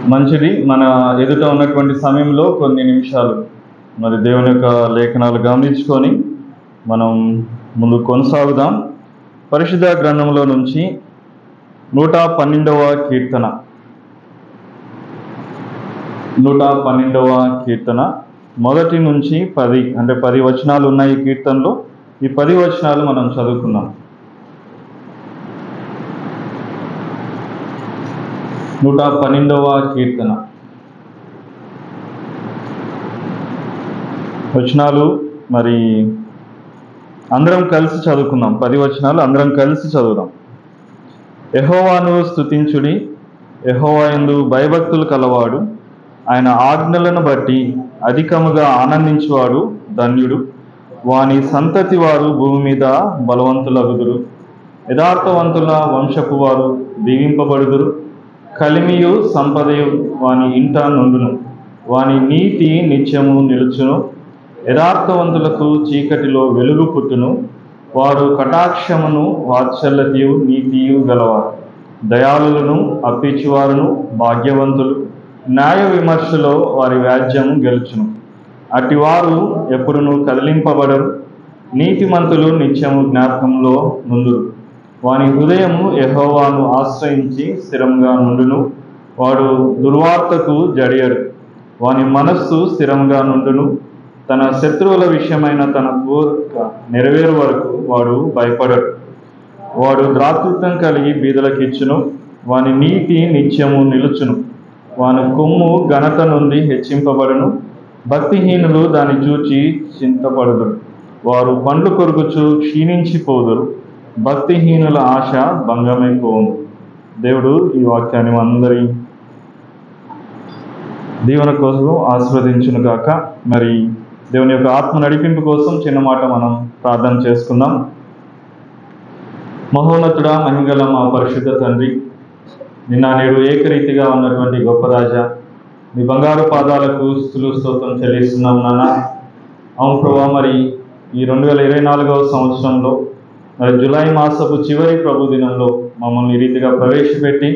మంచిది. మన ఎదుట ఉన్నటువంటి సమయంలో కొన్ని నిమిషాలు మరి దేవుని యొక్క లేఖనాలు గమనించుకొని మనం ముందు కొనసాగుదాం. పరిశుద్ధ గ్రంథంలో నుంచి 112వ కీర్తన 112వ కీర్తన మొదటి నుంచి 10 అంటే 10 వచనాలు ఉన్నాయి ఈ కీర్తనలో. ఈ 10 వచనాలు మనం చదువుకుందాం. 112వ కీర్తన వచనాలు మరి అందరం కలిసి చదువుకుందాం. 10 వచనాలు అందరం కలిసి చదువుదాం. యెహోవాను స్తుతించుడి, యెహోవా యందు భయభక్తులు కలవాడు, ఆయన ఆజ్ఞలను బట్టి అధికముగా ఆనందించువాడు ధన్యుడు. వాని సంతతి వారు భూమి మీద బలవంతులగుదురు. యథార్థవంతుల వంశపు వారు దీవింపబడుదురు. కలిమియు సంపదయు వాని ఇంట నుండును. వాని నీతి నిత్యము నిలుచును. యథార్థవంతులకు చీకటిలో వెలుగు పుట్టును. వారు కటాక్షమును వాత్సల్యతయు నీతియు గలవారు. దయాళులను అప్పించువారును భాగ్యవంతులు. న్యాయ విమర్శలో వారి వ్యాజ్యము గెలుచును. అటివారు ఎప్పుడునూ కదిలింపబడరు. నీతిమంతులు నిత్యము జ్ఞాపకంలో నుందురు. వాని హృదయము యెహోవాను ఆశ్రయించి స్థిరంగా నుండును. వాడు దుర్వార్తకు జడియడు. వాని మనస్సు స్థిరంగా నుండును. తన శత్రువుల విషయమైన తన కోరిక నెరవేరు వరకు వాడు భయపడడు. వాడు ద్రాతృత్వం కలిగి బీదలకిచ్చును. వాని నీతి నిత్యము నిలుచును. వాని కొమ్ము ఘనత నుండి హెచ్చింపబడును. భక్తిహీనులు దాన్ని చూచి చింతపడుదురు. వారు పండ్లు కొరుకుచు క్షీణించిపోదురు. భక్తిహీనుల ఆశ భంగమైపోవును. దేవుడు ఈ వాక్యాన్ని అందరి దీవెన కోసం ఆస్వాదించును గాక. మరి దేవుని యొక్క ఆత్మ నడిపింపు కోసం చిన్న మాట మనం ప్రార్థన చేసుకుందాం. మహోన్నతుడా, మహిమగల మా పరిశుద్ధ తండ్రి, నిన్న నేడు ఏకరీతిగా ఉన్నటువంటి గొప్ప రాజా, మీ బంగారు పాదాలకు స్తుతులు స్తోత్రం చెల్లిస్తున్నాం నాన్న. అవును ప్రభా, మరి ఈ 2024వ సంవత్సరంలో మరి జూలై మాసపు చివరి ప్రభు దినంలో మమ్మల్ని ఈ రీతిగా ప్రవేశపెట్టి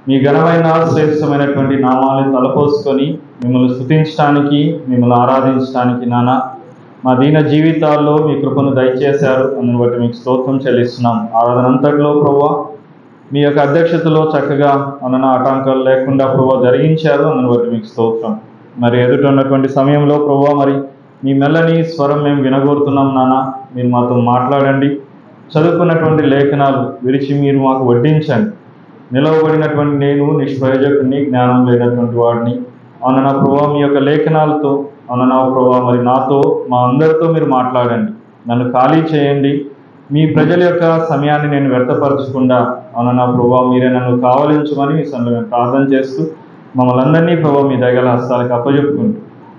మీ ఘనమైన శ్రేష్టమైనటువంటి నామాలను తలపోసుకొని మిమ్మల్ని స్తుతించడానికి, మిమ్మల్ని ఆరాధించడానికి నాన్న మా దీన జీవితాల్లో మీ కృపను దయచేశారు. అందుని బట్టి మీకు స్తోత్రం చెల్లిస్తున్నాం. ఆరాధన అంతట్లో ప్రభువా మీ యొక్క అధ్యక్షతలో చక్కగా అన్న ఆటంకాలు లేకుండా ప్రభువా జరిగించారు. అందుని బట్టి మీకు స్తోత్రం. మరి ఎదుట ఉన్నటువంటి సమయంలో ప్రభువా మరి మీ మెల్లని స్వరం మేము వినగోరుతున్నాం నాన్న. మీరు మాతో మాట్లాడండి. చదువుకున్నటువంటి లేఖనాలు విరిచి మీరు మాకు వడ్డించండి. నిలవబడినటువంటి నేను నిష్ప్రయోజకుడిని, జ్ఞానం లేనటువంటి వాడిని. అవునన్నా ప్రభావ మీ యొక్క లేఖనాలతో, అవునన్నా ప్రభావ మరి నాతో మా అందరితో మీరు మాట్లాడండి. నన్ను ఖాళీ చేయండి. మీ ప్రజల యొక్క సమయాన్ని నేను వ్యర్థపరచకుండా అవునన్నా ప్రభావ మీరే నన్ను కావలించమని మీ సన్నిధిలో ప్రార్థన చేస్తూ మమ్మల్ని అందరినీ ప్రభావ మీ దయగల హస్తాలకు అప్పచెప్పుకుంటూ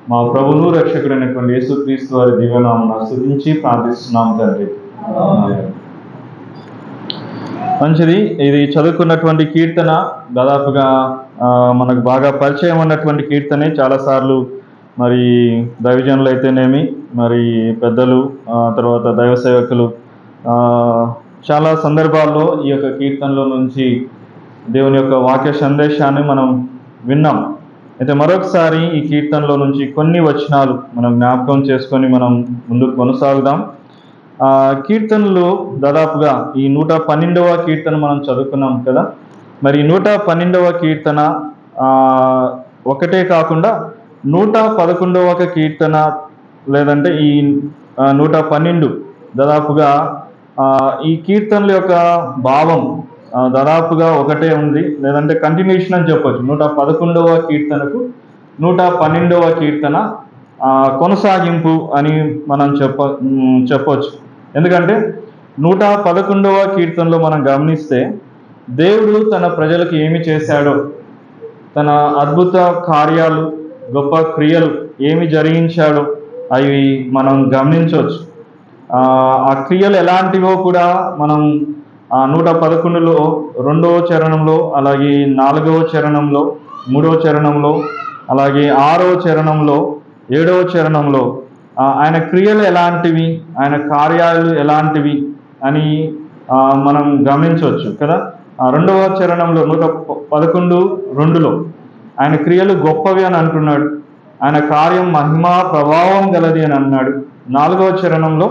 మా ప్రభువును రక్షకుడైనటువంటి యేసుక్రీస్తు వారి దీవెనామమున స్తుతించి ప్రార్థిస్తున్నాం తండ్రి. మంచిది. ఇది చదువుకున్నటువంటి కీర్తన దాదాపుగా మనకు బాగా పరిచయం ఉన్నటువంటి కీర్తనే. చాలాసార్లు మరి దైవజనులు అయితేనేమి, మరి పెద్దలు, తర్వాత దైవ సేవకులు చాలా సందర్భాల్లో ఈ యొక్క కీర్తనలో నుంచి దేవుని యొక్క వాక్య సందేశాన్ని మనం విన్నాం. అయితే మరొకసారి ఈ కీర్తనలో నుంచి కొన్ని వచనాలు మనం జ్ఞాపకం చేసుకొని మనం ముందుకు కొనసాగుదాం. కీర్తనలు దాదాపుగా ఈ 112వ కీర్తన మనం చదువుకున్నాం కదా. మరి 112వ కీర్తన ఒకటే కాకుండా 111వ కీర్తన లేదంటే ఈ 112 దాదాపుగా ఈ కీర్తనల యొక్క భావం దాదాపుగా ఒకటే ఉంది, లేదంటే కంటిన్యూషన్ అని చెప్పొచ్చు. 111వ కీర్తనకు 112వ కీర్తన కొనసాగింపు అని మనం చెప్పొచ్చు. ఎందుకంటే 111వ కీర్తనలో మనం గమనిస్తే దేవుడు తన ప్రజలకు ఏమి చేశాడో, తన అద్భుత కార్యాలు, గొప్ప క్రియలు ఏమి జరిగించాడో అవి మనం గమనించవచ్చు. ఆ క్రియలు ఎలాంటివో కూడా మనం 111లో 2వ చరణంలో, అలాగే 4వ చరణంలో, 3వ చరణంలో, అలాగే 6వ చరణంలో, 7వ చరణంలో ఆయన క్రియలు ఎలాంటివి, ఆయన కార్యాలు ఎలాంటివి అని మనం గమనించవచ్చు కదా. 2వ చరణంలో 111:2లో ఆయన క్రియలు గొప్పవి అని అంటున్నాడు. ఆయన కార్యం మహిమా ప్రభావం గలది అని అన్నాడు. 4వ చరణంలో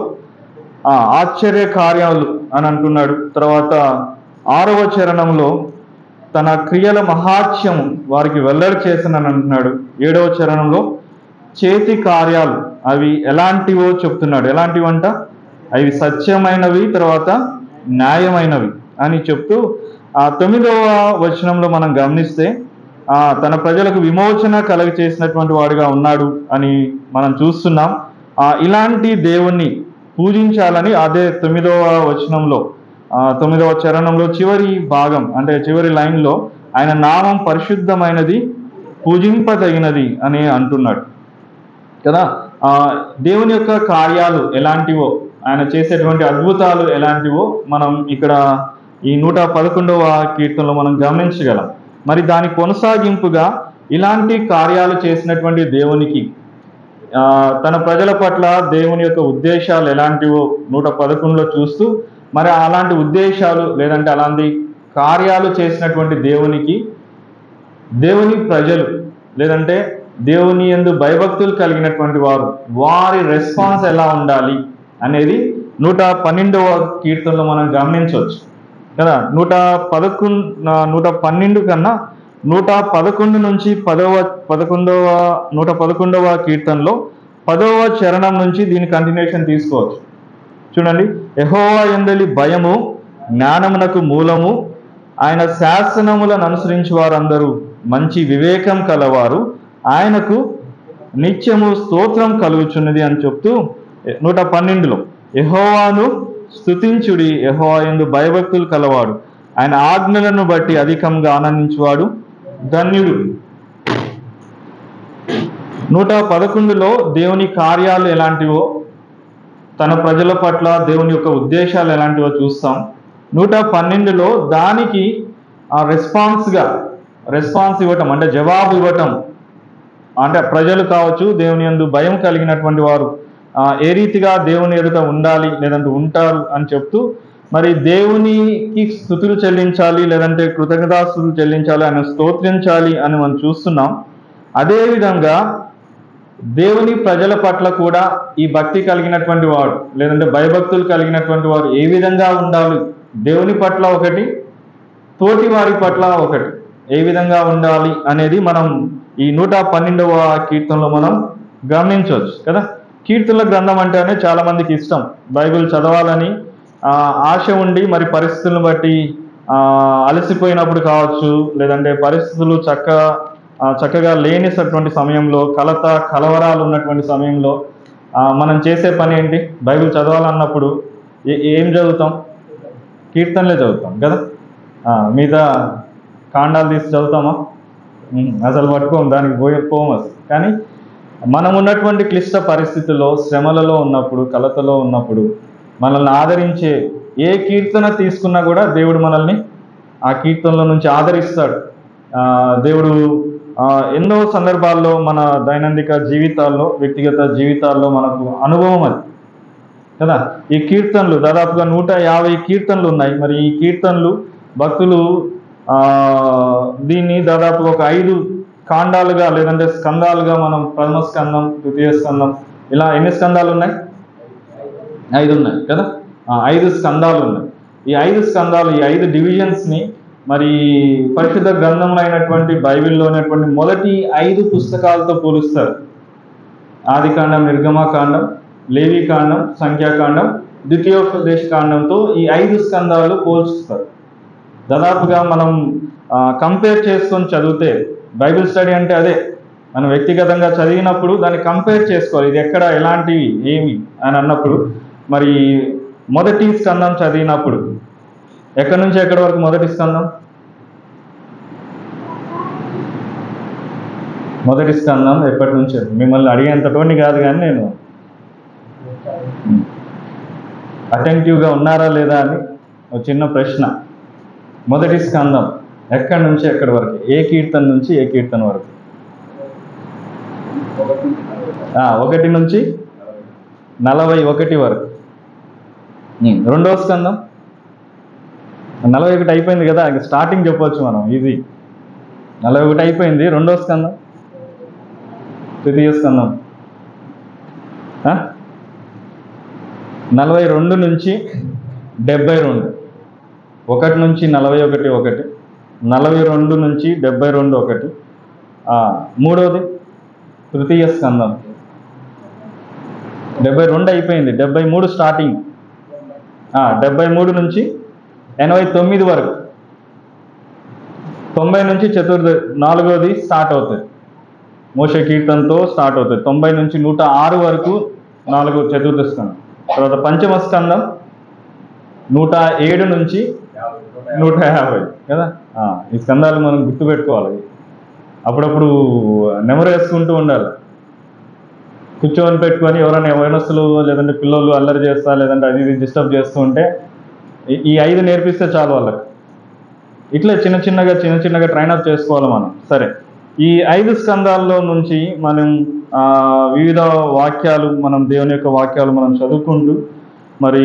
ఆశ్చర్య కార్యాలు అని అంటున్నాడు. తర్వాత 6వ చరణంలో తన క్రియల మహాత్యం వారికి వెల్లడి చేసినని అంటున్నాడు. 7వ చరణంలో చేతి కార్యాలు అవి ఎలాంటివో చెప్తున్నాడు. ఎలాంటివంట? అవి సత్యమైనవి, తర్వాత న్యాయమైనవి అని చెప్తూ 9వ వచనంలో మనం గమనిస్తే తన ప్రజలకు విమోచన కలుగ చేసినటువంటి వాడుగా ఉన్నాడు అని మనం చూస్తున్నాం. ఇలాంటి దేవుణ్ణి పూజించాలని అదే 9వ వచనంలో 9వ చరణంలో చివరి భాగం అంటే చివరి లైన్లో ఆయన నామం పరిశుద్ధమైనది, పూజింపదగినది అని అంటున్నాడు కదా. దేవుని యొక్క కార్యాలు ఎలాంటివో, ఆయన చేసేటువంటి అద్భుతాలు ఎలాంటివో మనం ఇక్కడ ఈ 111వ కీర్తనలో మనం గమనించగలం. మరి దాని కొనసాగింపుగా ఇలాంటి కార్యాలు చేసినటువంటి దేవునికి తన ప్రజల పట్ల దేవుని యొక్క ఉద్దేశాలు ఎలాంటివో 111లో చూస్తూ, మరి అలాంటి ఉద్దేశాలు లేదంటే అలాంటి కార్యాలు చేసినటువంటి దేవునికి దేవుని ప్రజలు లేదంటే దేవుని యందు భయభక్తులు కలిగినటువంటి వారి రెస్పాన్స్ ఎలా ఉండాలి అనేది 112వ కీర్తనలో మనం గమనించవచ్చు కదా. 112 కన్నా 111 నుంచి 111వ కీర్తనలో 10వ చరణం నుంచి దీని కంటిన్యూషన్ తీసుకోవచ్చు. చూడండి, యెహోవా యందలి భయము జ్ఞానమునకు మూలము, ఆయన శాసనములను అనుసరించి వారందరూ మంచి వివేకం కలవారు, ఆయనకు నిత్యము స్తోత్రం కలుగుచున్నది అని చెప్తూ 112లో యెహోవాను స్తుతించుడి, యెహోవా యందు భయభక్తులు కలవాడు, ఆయన ఆజ్ఞలను బట్టి అధికంగా ఆనందించువాడు ధన్యుడు. 111లో దేవుని కార్యాలు ఎలాంటివో, తన ప్రజల పట్ల దేవుని యొక్క ఉద్దేశాలు ఎలాంటివో చూస్తాం. 112లో దానికి రెస్పాన్స్ ఇవ్వటం అంటే జవాబు ఇవ్వటం అంటే ప్రజలు కావచ్చు, దేవుని యందు భయం కలిగినటువంటి వారు ఏ రీతిగా దేవుని ఎదుట ఉండాలి లేదంటే ఉంటారు అని చెప్తూ, మరి దేవునికి స్తుతులు చెల్లించాలి లేదంటే కృతజ్ఞతాస్తుతులు చెల్లించాలి, ఆయన స్తోత్రించాలి అని మనం చూస్తున్నాం. అదేవిధంగా దేవుని ప్రజల పట్ల కూడా ఈ భక్తి కలిగినటువంటి వాడు లేదంటే భయభక్తులు కలిగినటువంటి వారు ఏ విధంగా ఉండాలి, దేవుని పట్ల ఒకటి, తోటి వారి పట్ల ఒకటి, ఏ విధంగా ఉండాలి అనేది మనం ఈ 112వ కీర్తనలో మనం గమనించవచ్చు కదా. కీర్తనల గ్రంథం అంటేనే చాలా మందికి ఇష్టం, బైబిల్ చదవాలని ఆశ ఉండి మరి పరిస్థితులను బట్టి అలసిపోయినప్పుడు కావచ్చు లేదంటే పరిస్థితులు చక్కగా లేనిసటువంటి సమయంలో, కలవరాలు ఉన్నటువంటి సమయంలో మనం చేసే పని ఏంటి? బైబిల్ చదవాలన్నప్పుడు ఏం చదువుతాం? కీర్తనలే చదువుతాం కదా. మిగతా కాండాలు తీసి చదువుతామా? అసలు పట్టుకోం, దానికి పోము అసలు. కానీ మనం ఉన్నటువంటి క్లిష్ట పరిస్థితుల్లో, శ్రమలలో ఉన్నప్పుడు, కలతలో ఉన్నప్పుడు మనల్ని ఆదరించే ఏ కీర్తన తీసుకున్నా కూడా దేవుడు మనల్ని ఆ కీర్తనల నుంచి ఆదరిస్తాడు. దేవుడు ఎన్నో సందర్భాల్లో మన దైనందిక జీవితాల్లో, వ్యక్తిగత జీవితాల్లో మనకు అనుభవం అది కదా. ఈ కీర్తనలు దాదాపుగా 150 కీర్తనలు ఉన్నాయి. మరి ఈ కీర్తనలు భక్తులు దీన్ని దాదాపు ఒక 5 కాండాలుగా లేదంటే స్కందాలుగా మనం ప్రథమ స్కందం, ద్వితీయ స్కందం, ఇలా ఎన్ని స్కందాలు ఉన్నాయి? 5 ఉన్నాయి కదా. 5 స్కందాలు ఉన్నాయి. ఈ 5 స్కందాలు, ఈ 5 డివిజన్స్ని మరి పరిశుద్ధ గ్రంథంలో అయినటువంటి బైబిల్లో ఉన్నటువంటి మొదటి 5 పుస్తకాలతో పోలుస్తారు. ఆదికాండం, నిర్గమకాండం, లేవికాండం, సంఖ్యాకాండం, ద్వితీయోపదేశ కాండంతో ఈ 5 స్కందాలు పోల్చుస్తారు. దాదాపుగా మనం కంపేర్ చేసుకొని చదివితే, బైబిల్ స్టడీ అంటే అదే, మనం వ్యక్తిగతంగా చదివినప్పుడు దాన్ని కంపేర్ చేసుకోవాలి, ఇది ఎక్కడ ఎలాంటివి ఏమి అని అన్నప్పుడు. మరి మొదటి స్కందం చదివినప్పుడు ఎక్కడి నుంచి ఎక్కడి వరకు మొదటి స్కందం? మొదటి స్కందం ఎప్పటి నుంచి? మిమ్మల్ని అడిగేంతటోని కాదు, కానీ నేను అటెంటివ్గా ఉన్నారా లేదా అని ఒక చిన్న ప్రశ్న. మొదటి స్కందం ఎక్కడి నుంచి ఎక్కడి వరకు, ఏ కీర్తన నుంచి ఏ కీర్తన వరకు? 1 నుంచి 41 వరకు. రెండవ స్కందం 41 అయిపోయింది కదా, స్టార్టింగ్ చెప్పవచ్చు మనం. ఇది 41 అయిపోయింది. రెండో స్కందం, తృతీయ స్కందం 42 నుంచి 72, 1 నుంచి 41 ఒకటి, 42 నుంచి 72 ఒకటి. మూడవది తృతీయ స్కందం 72 అయిపోయింది. 73 స్టార్టింగ్, 73 నుంచి 89 వరకు, 90 నుంచి నాలుగవది స్టార్ట్ అవుతుంది. మోషే కీర్తనతో స్టార్ట్ అవుతుంది. 90 నుంచి 106 వరకు 4 చతుర్థ స్కందం. తర్వాత పంచమ స్కందం 107 నుంచి 150 కదా. ఈ స్కందాలు మనం గుర్తుపెట్టుకోవాలి, అప్పుడప్పుడు నెమరు వేసుకుంటూ ఉండాలి. కూర్చొని పెట్టుకొని ఎవరైనా యవనస్తులు లేదంటే పిల్లలు అల్లరి చేస్తా లేదంటే అది ఇది డిస్టర్బ్ చేస్తూ ఉంటే ఈ 5 నేర్పిస్తే చాలు వాళ్ళకి. ఇట్లా చిన్న చిన్నగా ట్రైనప్ చేసుకోవాలి మనం. సరే, ఈ 5 స్కందాల్లో నుంచి మనం వివిధ వాక్యాలు, మనం దేవుని యొక్క వాక్యాలు మనం చదువుకుంటూ మరి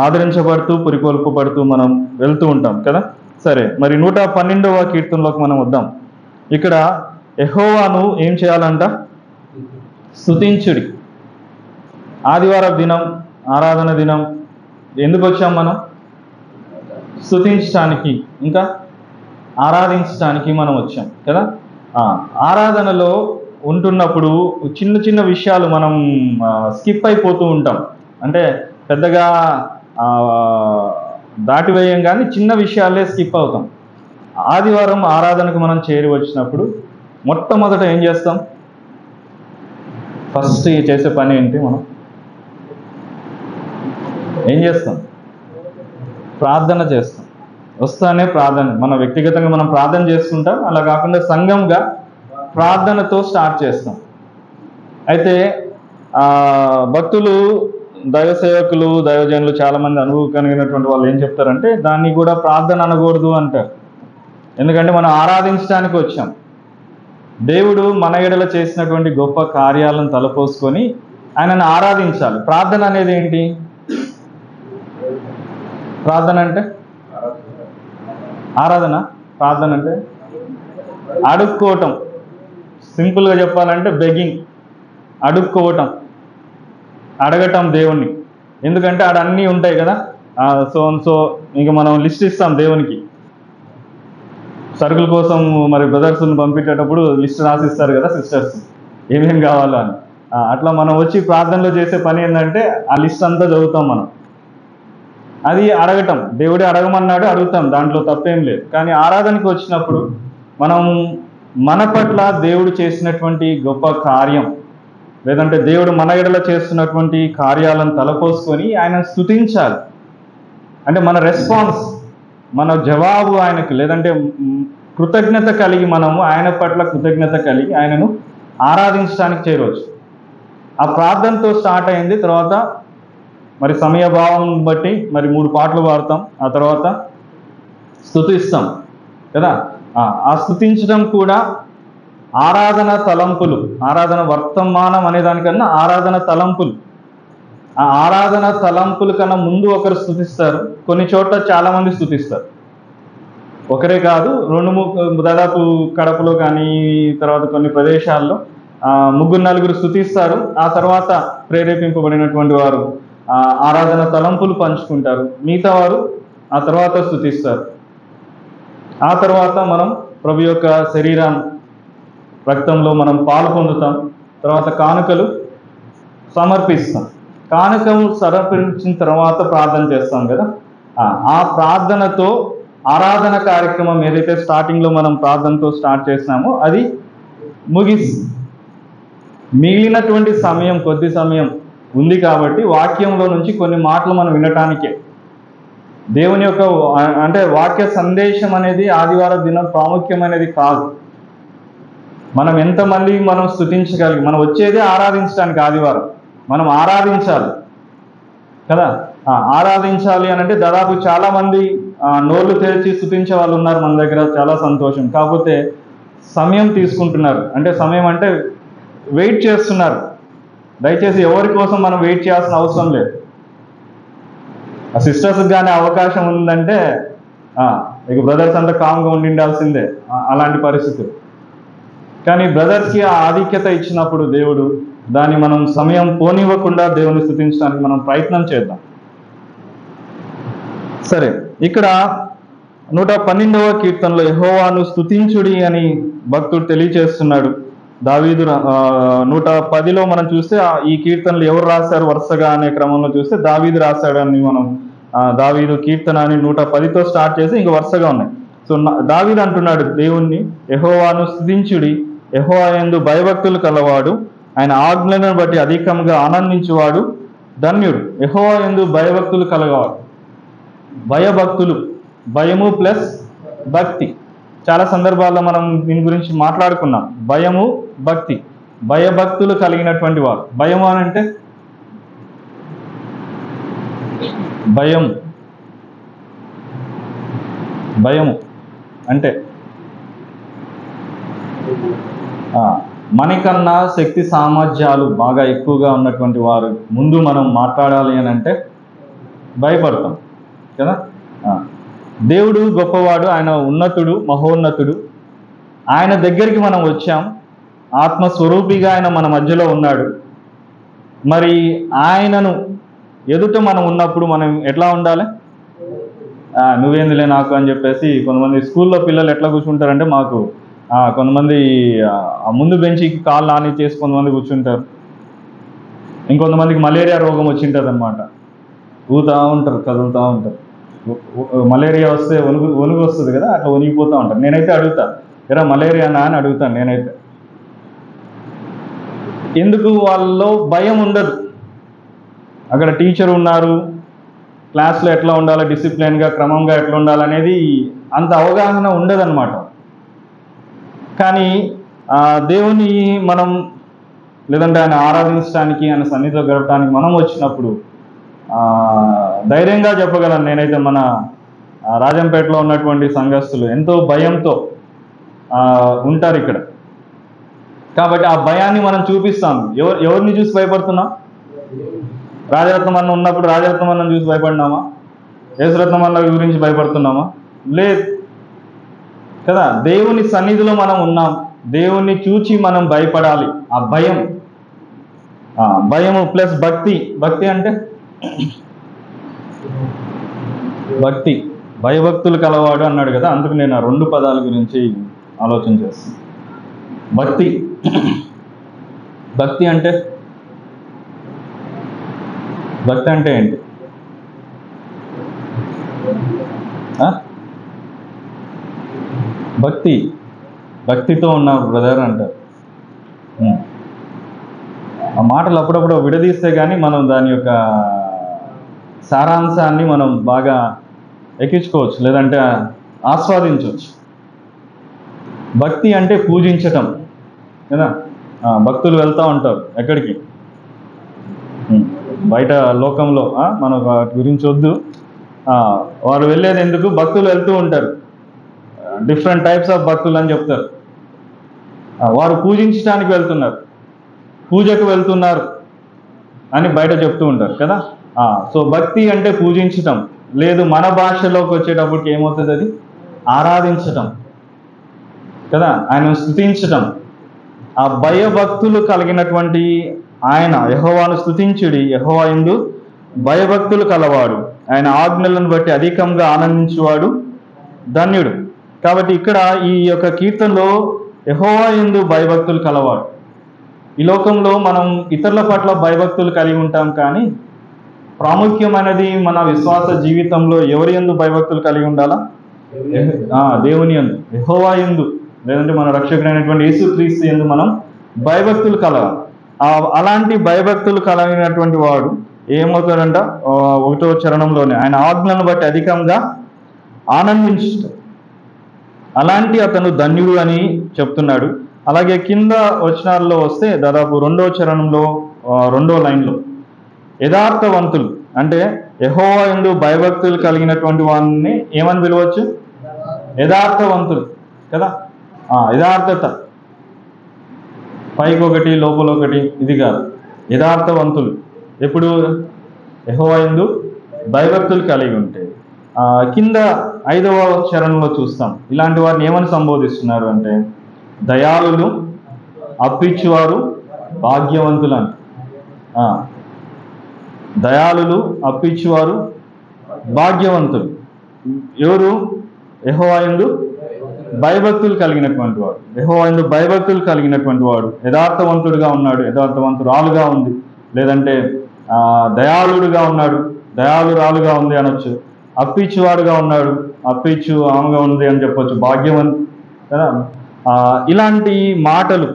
ఆదరించబడుతూ పురికొల్పబడుతూ మనం వెళ్తూ ఉంటాం కదా. సరే, మరి 112వ కీర్తనలోకి మనం వద్దాం. ఇక్కడ యెహోవాను ఏం చేయాలంట? స్తుతించుడి. ఆదివారం దినం, ఆరాధన దినం. ఎందుకు వచ్చాం మనం? స్తుతించడానికి, ఇంకా ఆరాధించడానికి మనం వచ్చాం కదా. ఆరాధనలో ఉంటున్నప్పుడు చిన్న విషయాలు మనం స్కిప్ అయిపోతూ ఉంటాం. అంటే పెద్దగా దాటివేయం కానీ చిన్న విషయాలే స్కిప్ అవుతాం. ఆదివారం ఆరాధనకు మనం చేరి వచ్చినప్పుడు మొట్టమొదట ఏం చేస్తాం? ఫస్ట్ చేసే పని ఏంటి? మనం ఏం చేస్తాం? ప్రార్థన చేస్తాం. వస్తానే ప్రార్థన, మన వ్యక్తిగతంగా మనం ప్రార్థన చేసుకుంటాం. అలా కాకుండా సంఘంగా ప్రార్థనతో స్టార్ట్ చేస్తాం. అయితే భక్తులు, దైవ సేవకులు, దైవజనులు చాలామంది అనుభవం కలిగినటువంటి వాళ్ళు ఏం చెప్తారంటే దాన్ని కూడా ప్రార్థన అనకూడదు అంటారు. ఎందుకంటే మనం ఆరాధించడానికి వచ్చాం. దేవుడు మన ఎడల చేసినటువంటి గొప్ప కార్యాలను తలపోసుకొని ఆయనను ఆరాధించాలి. ప్రార్థన అనేది ఏంటి? ప్రార్థన అంటే ప్రార్థన అంటే అడుక్కోవటం. సింపుల్గా చెప్పాలంటే బెగ్గింగ్, అడుక్కోవటం, అడగటం దేవుణ్ణి. ఎందుకంటే ఆడ అన్నీ ఉంటాయి కదా. సో ఇంకా మనం లిస్ట్ ఇస్తాం దేవునికి. సరుకుల కోసం మరి బ్రదర్స్ని పంపించేటప్పుడు లిస్ట్ రాసిస్తారు కదా సిస్టర్స్, ఏమేమి కావాలో అని. అట్లా మనం వచ్చి ప్రార్థనలో చేసే పని ఏంటంటే ఆ లిస్ట్ అంతా చదువుతాం మనం. అది అడగటం, దేవుడే అడగమన్నాడు, అడుగుతాం, దాంట్లో తప్పేం లేదు. కానీ ఆరాధనకి వచ్చినప్పుడు మనం మన పట్ల దేవుడు చేసినటువంటి గొప్ప కార్యం లేదంటే దేవుడు మన ఎడల చేస్తున్నటువంటి కార్యాలను తలపోసుకొని ఆయన స్తుతించాలి. అంటే మన రెస్పాన్స్, మన జవాబు ఆయనకు, లేదంటే కృతజ్ఞత కలిగి మనము ఆయన పట్ల కృతజ్ఞత కలిగి ఆయనను ఆరాధించడానికి చేరవచ్చు. ఆ ప్రార్థనతో స్టార్ట్ అయింది. తర్వాత మరి సమయభావం బట్టి మరి 3 పాటలు పాడతాం, ఆ తర్వాత స్తుతిస్తాం కదా. ఆ స్తుతించడం కూడా ఆరాధన తలంపులు, ఆరాధన వర్తమానం అనే దానికన్నా ఆరాధన తలంపులు. ఆ ఆరాధన తలంపుల కన్నా ముందు ఒకరు స్తుతిస్తారు. కొన్ని చోట్ల చాలామంది స్తుతిస్తారు, ఒకరే కాదు, 2-3 దాదాపు కడపలో కానీ తర్వాత కొన్ని ప్రదేశాల్లో 3-4 స్తుతిస్తారు. ఆ తర్వాత ప్రేరేపింపబడినటువంటి వారు ఆరాధన తలంపులు పంచుకుంటారు. మిగతా వారు ఆ తర్వాత స్తుతిస్తారు. ఆ తర్వాత మనం ప్రభు యొక్క శరీరం రక్తంలో మనం పాలు పొందుతాం. తర్వాత కానుకలు సమర్పిస్తాం. కానుకలు సమర్పించిన తర్వాత ప్రార్థన చేస్తాం కదా. ఆ ప్రార్థనతో ఆరాధన కార్యక్రమం ఏదైతే స్టార్టింగ్లో మనం ప్రార్థనతో స్టార్ట్ చేసినామో అది ముగిసి మిగిలినటువంటి సమయం, కొద్ది సమయం ఉంది కాబట్టి వాక్యంలో నుంచి కొన్ని మాటలు మనం వినటానికే. దేవుని యొక్క అంటే వాక్య సందేశం అనేది ఆదివారం దినం ప్రాముఖ్యమైనది కాదు. మనం ఎంతమంది మనం స్తుతించగలిగి, మనం వచ్చేదే ఆరాధించడానికి. ఆదివారం మనం ఆరాధించాలి కదా. ఆరాధించాలి అని అంటే దాదాపు చాలామంది నోళ్ళు తెరిచి స్తుతించే వాళ్ళు ఉన్నారు మన దగ్గర, చాలా సంతోషం. కాకపోతే సమయం తీసుకుంటున్నారు. అంటే సమయం అంటే వెయిట్ చేస్తున్నారు. దయచేసి ఎవరి కోసం మనం వెయిట్ చేయాల్సిన అవసరం లేదు. ఆ సిస్టర్స్కి కానీ అవకాశం ఉందంటే ఇక బ్రదర్స్ అంతా కామ్గా ఉండాల్సిందే అలాంటి పరిస్థితులు. కానీ బ్రదర్స్కి ఆ ఆధిక్యత ఇచ్చినప్పుడు దేవుడు దాన్ని మనం సమయం పోనివ్వకుండా దేవుని స్తుతించడానికి మనం ప్రయత్నం చేద్దాం. సరే, ఇక్కడ 112వ కీర్తనలో యెహోవాను స్తుతించుడి అని భక్తుడు తెలియచేస్తున్నాడు. దావీదు 110లో మనం చూస్తే ఈ కీర్తనలు ఎవరు రాశారు వరుసగా అనే క్రమంలో చూస్తే దావీదు రాశాడని మనం దావీదు కీర్తన అని 110తో స్టార్ట్ చేసి ఇంక వరుసగా ఉన్నాయి. సో దావీదు అంటున్నాడు దేవుణ్ణి, యెహోవాను స్తుతించుడి, యెహోవా యందు భయభక్తులు కలవాడు, ఆయన ఆజ్ఞలను బట్టి అధికంగా ఆనందించువాడు ధన్యుడు. యెహోవా యందు భయభక్తులు కలవాడు. భయభక్తులు, భయము ప్లస్ భక్తి. చాలా సందర్భాల్లో మనం దీని గురించి మాట్లాడుకున్నాం. భయము, భక్తి, భయభక్తులు కలిగినటువంటి వారు. భయము అని అంటే భయము అంటే మనకన్నా శక్తి సామర్థ్యాలు బాగా ఎక్కువగా ఉన్నటువంటి వారు ముందు మనం మాట్లాడాలి అని అంటే భయపడతాం కదా. దేవుడు గొప్పవాడు, ఆయన ఉన్నతుడు, మహోన్నతుడు. ఆయన దగ్గరికి మనం వచ్చాం. ఆత్మస్వరూపిగా ఆయన మన మధ్యలో ఉన్నాడు. మరి ఆయనను ఎదుట మనం ఉన్నప్పుడు మనం ఎట్లా ఉండాలి? నువ్వేందులే నాకు అని చెప్పేసి కొంతమంది స్కూల్లో పిల్లలు ఎట్లా కూర్చుంటారంటే, మాకు కొంతమంది ముందు బెంచికి కాళ్ళు నాని చేసి కొంతమంది కూర్చుంటారు. ఇంకొంతమందికి మలేరియా రోగం వచ్చింటుంది అనమాట. ఊతా ఉంటారు, కదులుతూ ఉంటారు. మలేరియా వస్తే వణుగు వస్తుంది కదా, అట్లా వణిగిపోతూ ఉంటారు. నేనైతే అడుగుతా, ఎరా మలేరియానా అని అడుగుతాను నేనైతే. ఎందుకు? వాళ్ళలో భయం ఉండదు. అక్కడ టీచర్ ఉన్నారు, క్లాస్లో ఎట్లా ఉండాలి, డిసిప్లిన్గా క్రమంగా ఎట్లా ఉండాలనేది అంత అవగాహన ఉండదన్నమాట. కానీ దేవుని మనం లేదంటే ఆయన ఆరాధించడానికి, ఆయన సన్నిధిలో గడపడానికి మనం వచ్చినప్పుడు ధైర్యంగా చెప్పగలను నేనైతే, మన రాజంపేటలో ఉన్నటువంటి సంఘస్థులు ఎంతో భయంతో ఉంటారు ఇక్కడ. కాబట్టి ఆ భయాన్ని మనం చూపిస్తాం. ఎవరిని చూసి భయపడుతున్నాం? రాజరత్నమన్న ఉన్నప్పుడు రాజరత్నమన్నను చూసి భయపడినామా? యేసురత్నమన్న గురించి భయపడుతున్నామా? లేదు కదా. దేవుని సన్నిధిలో మనం ఉన్నాం, దేవుణ్ణి చూచి మనం భయపడాలి. ఆ భయము ప్లస్ భక్తి. భక్తి అంటే భక్తి, భయభక్తులు కలవాడు అన్నాడు కదా. అందుకు నేను ఆ 2 పదాల గురించి ఆలోచన చేస్తాను. భక్తి అంటే ఏంటి? భక్తితో ఉన్న బ్రదర్ అంటారు. ఆ మాటలు అప్పుడప్పుడు విడదీస్తే కానీ మనం దాని యొక్క సారాంశాన్ని మనం బాగా ఎక్కించుకోవచ్చు, లేదంటే ఆస్వాదించవచ్చు. భక్తి అంటే పూజించటం కదా. భక్తులు వెళ్తూ ఉంటారు ఎక్కడికి? బయట లోకంలో మన వాటి గురించి వద్దు. వారు వెళ్ళేది ఎందుకు? భక్తులు వెళ్తూ ఉంటారు. డిఫరెంట్ టైప్స్ ఆఫ్ భక్తులు అని చెప్తారు. వారు పూజించడానికి వెళ్తున్నారు, పూజకు వెళ్తున్నారు అని బయట చెప్తూ ఉంటారు కదా. సో భక్తి అంటే పూజించటం. లేదు, మన భాషలోకి వచ్చేటప్పటికి ఏమవుతుంది? అది ఆరాధించటం కదా, ఆయన స్తుతించటం. ఆ భయభక్తులు కలిగినటువంటి ఆయన, యెహోవాను స్తుతించుడి, యెహోవా యందు భయభక్తులు కలవాడు, ఆయన ఆజ్ఞలను బట్టి అధికంగా ఆనందించువాడు ధన్యుడు. కాబట్టి ఇక్కడ ఈ యొక్క కీర్తనలో యెహోవా యందు భయభక్తులు కలవాడు. ఈ లోకంలో మనం ఇతరుల పట్ల భయభక్తులు కలిగి ఉంటాం, కానీ ప్రాముఖ్యమైనది మన విశ్వాస జీవితంలో ఎవరి యందు భయభక్తులు కలిగి ఉండాలా? దేవుని యందు, యెహోవా యందు, లేదంటే మన రక్షకుడైనటువంటి యేసుక్రీస్తు యందు మనం భయభక్తులు కలగాలి. అలాంటి భయభక్తులు కలిగినటువంటి వాడు ఏమవుతాడంట? 1వ చరణంలోనే ఆయన ఆజ్ఞలను బట్టి అధికంగా ఆనందించుతాడు. అలాంటి అతను ధన్యుడు అని చెప్తున్నాడు. అలాగే కింద వచనాల్లో వస్తే దాదాపు 2వ చరణంలో 2వ లైన్లో యథార్థవంతులు అంటే యెహోవా యందు భయభక్తులు కలిగినటువంటి వారిని ఏమని పిలవచ్చు? యథార్థవంతులు కదా. యథార్థత, పైకొకటి లోపలొకటి, ఇది కాదు. యథార్థవంతులు ఎప్పుడు? యెహోవా యందు భయభక్తులు కలిగి ఉంటే. కింద 5వ చరణంలో చూస్తాం. ఇలాంటి వారిని ఏమని సంబోధిస్తున్నారు అంటే దయాళులు, అప్పిచ్చువారు, భాగ్యవంతులు అంట. దయాళులు, అప్పిచ్చువారు, భాగ్యవంతులు. ఎవరు? యెహోవా యందు భయభక్తులు కలిగినటువంటి వాడు. యెహోవా యందు భయభక్తులు కలిగినటువంటి వాడు యథార్థవంతుడుగా ఉన్నాడు, యథార్థవంతురాలుగా ఉంది, లేదంటే దయాళుడుగా ఉన్నాడు, దయాళురాలుగా ఉంది అనొచ్చు. అప్పిచ్చువాడుగా ఉన్నాడు, అప్పిచ్చు ఆమెగా ఉంది అని చెప్పొచ్చు. భాగ్యవంతు కదా. ఇలాంటి మాటలు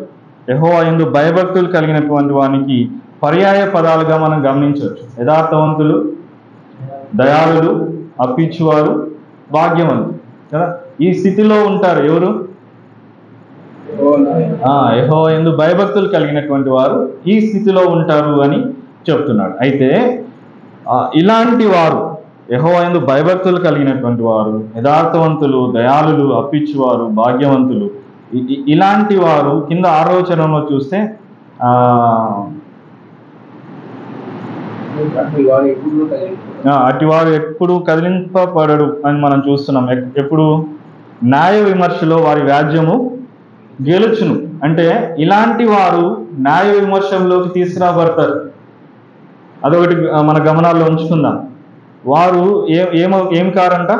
యెహోవా యందు భయభక్తులు కలిగినటువంటి వానికి పర్యాయ పదాలుగా మనం గమనించవచ్చు. యథార్థవంతులు, దయాళులు, అప్పిచ్చువారు, భాగ్యవంతులు కదా. ఈ స్థితిలో ఉంటారు ఎవరు? యెహోవా యందు భయభక్తులు కలిగినటువంటి వారు ఈ స్థితిలో ఉంటారు అని చెప్తున్నాడు. అయితే ఇలాంటి వారు, యెహోవా యందు భయభక్తులు కలిగినటువంటి వారు, యథార్థవంతులు, దయాళులు, అప్పిచ్చువారు, భాగ్యవంతులు, ఇలాంటి వారు కింద 6వ చరణంలో చూస్తే అటివారు ఎప్పుడు కదిలింపబడడు అని మనం చూస్తున్నాం. ఎప్పుడు? న్యాయ విమర్శలో వారి వ్యాజ్యము గెలుచును. అంటే ఇలాంటి వారు న్యాయ విమర్శంలోకి తీసుకురాబడతారు. అదొకటి మన గమనాల్లో ఉంచుకుందాం. వారు ఏం కారంట?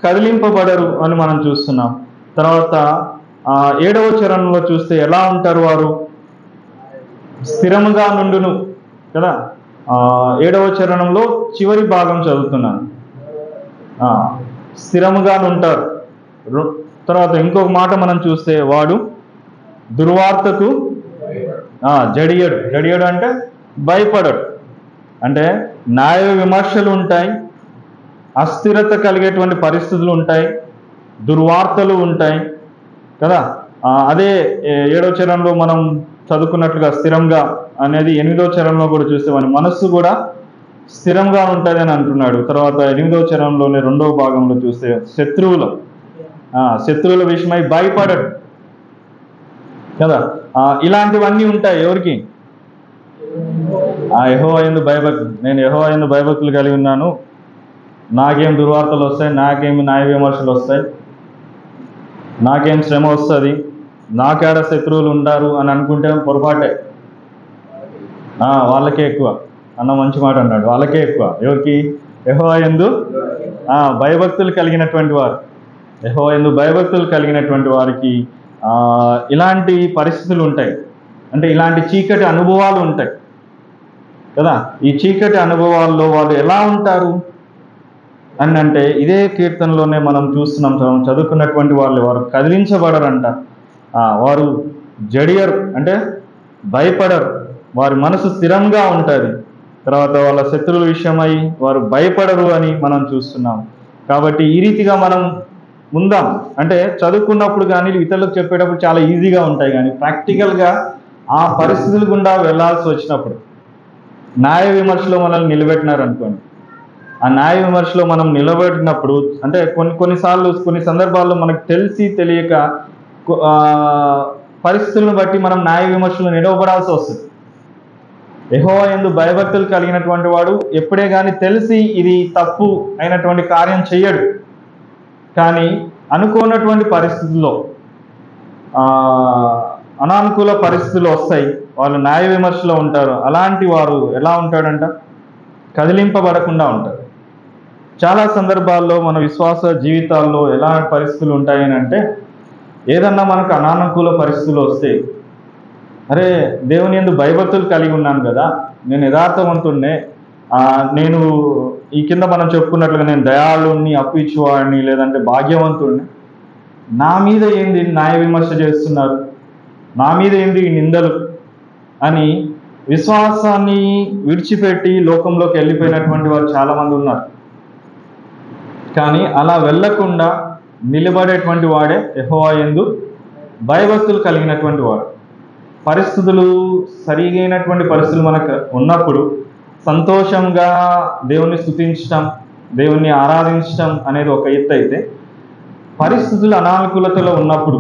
కదిలింపబడరు అని మనం చూస్తున్నాం. తర్వాత 7వ చరణంలో చూస్తే ఎలా ఉంటారు వారు? స్థిరముగా నుండును కదా. 7వ చరణంలో చివరి భాగం చదువుతున్నాను. స్థిరముగా ఉంటారు. తర్వాత ఇంకొక మాట మనం చూస్తే వాడు దుర్వార్తకు జడియడు. జడియడు అంటే భయపడడు. అంటే న్యాయ విమర్శలు ఉంటాయి, అస్థిరత కలిగేటువంటి పరిస్థితులు ఉంటాయి, దుర్వార్తలు ఉంటాయి కదా. అదే 7వ చరణంలో మనం చదువుకున్నట్లుగా స్థిరంగా అనేది 8వ చరణంలో కూడా చూస్తే వాని మనస్సు కూడా స్థిరంగా ఉంటుంది అని అంటున్నాడు. తర్వాత 8వ చరణంలోనే 2వ భాగంలో చూస్తే శత్రువుల విషయమై భయపడడు కదా. ఇలాంటివన్నీ ఉంటాయి ఎవరికి? యెహోవా యందు భయభక్తులు. నేను యెహోవా యందు భయభక్తులు కలిగి ఉన్నాను, నాకేం దుర్వార్తలు వస్తాయి, నాకేమి న్యాయ విమర్శలు వస్తాయి, నాకేం శ్రమ వస్తుంది, నాకేడ శత్రువులు ఉండారు అని అనుకుంటే పొరపాటే. వాళ్ళకే ఎక్కువ అన్న మంచి మాట అన్నాడు. వాళ్ళకే ఎక్కువ. ఎవరికి? యెహోవా యందు భయభక్తులు కలిగినటువంటి వారు. యెహోవా యందు భయభక్తులు కలిగినటువంటి వారికి ఇలాంటి పరిస్థితులు ఉంటాయి. అంటే ఇలాంటి చీకటి అనుభవాలు ఉంటాయి కదా. ఈ చీకటి అనుభవాల్లో వాళ్ళు ఎలా ఉంటారు అని అంటే ఇదే కీర్తనలోనే మనం చూస్తున్నాం, చదువుకున్నటువంటి వారు కదిలించబడరంట. వారు జడియరు అంటే భయపడరు, వారి మనసు స్థిరంగా ఉంటుంది. తర్వాత వాళ్ళ శత్రువుల విషయమై వారు భయపడరు అని మనం చూస్తున్నాం. కాబట్టి ఈ రీతిగా మనం ఉందాం. అంటే చదువుకున్నప్పుడు కానీ ఇతరులకు చెప్పేటప్పుడు చాలా ఈజీగా ఉంటాయి, కానీ ప్రాక్టికల్గా ఆ పరిస్థితుల గుండా వెళ్ళాల్సి వచ్చినప్పుడు న్యాయ విమర్శలో మనల్ని నిలబెట్టినారు అనుకోండి. ఆ న్యాయ విమర్శలో మనం నిలబెట్టినప్పుడు అంటే కొన్నిసార్లు కొన్ని సందర్భాల్లో మనకు తెలిసి తెలియక పరిస్థితులను బట్టి మనం న్యాయ విమర్శలు నిలవబడాల్సి వస్తుంది. యెహోవా యందు భయభక్తులు కలిగినటువంటి వాడు ఎప్పుడే కానీ తెలిసి ఇది తప్పు అయినటువంటి కార్యం చెయ్యడు. కానీ అనుకోనటువంటి పరిస్థితుల్లో అనానుకూల పరిస్థితులు వస్తాయి, వాళ్ళు న్యాయ విమర్శలో ఉంటారు. అలాంటి వారు ఎలా ఉంటాడంట? కదిలింపబడకుండా ఉంటారు. చాలా సందర్భాల్లో మన విశ్వాస జీవితాల్లో ఎలాంటి పరిస్థితులు ఉంటాయని అంటే ఏదన్నా మనకు అనానుకూల పరిస్థితులు వస్తే, అరే దేవుని యందు భయభక్తులు కలిగి ఉన్నాను కదా, నేను యథార్థవంతుడినే, నేను ఈ కింద మనం చెప్పుకున్నట్లుగా నేను దయాళుని, అప్పిచ్చువాడిని, లేదంటే భాగ్యవంతుడిని, నా మీద ఏంది న్యాయ విమర్శ చేస్తున్నారు, నా మీద ఏంది ఈ నిందలు అని విశ్వాసాన్ని విడిచిపెట్టి లోకంలోకి వెళ్ళిపోయినటువంటి వారు చాలామంది ఉన్నారు. కానీ అలా వెళ్ళకుండా నిలబడేటువంటి వాడే యెహోవా యందు భయభక్తులు కలిగినటువంటి వాడు. పరిస్థితులు సరిగైనటువంటి పరిస్థితులు మనకు ఉన్నప్పుడు సంతోషంగా దేవుణ్ణి స్తుతించటం, దేవుణ్ణి ఆరాధించటం అనేది ఒక ఎత్తు అయితే, పరిస్థితులు అనానుకూలతలో ఉన్నప్పుడు,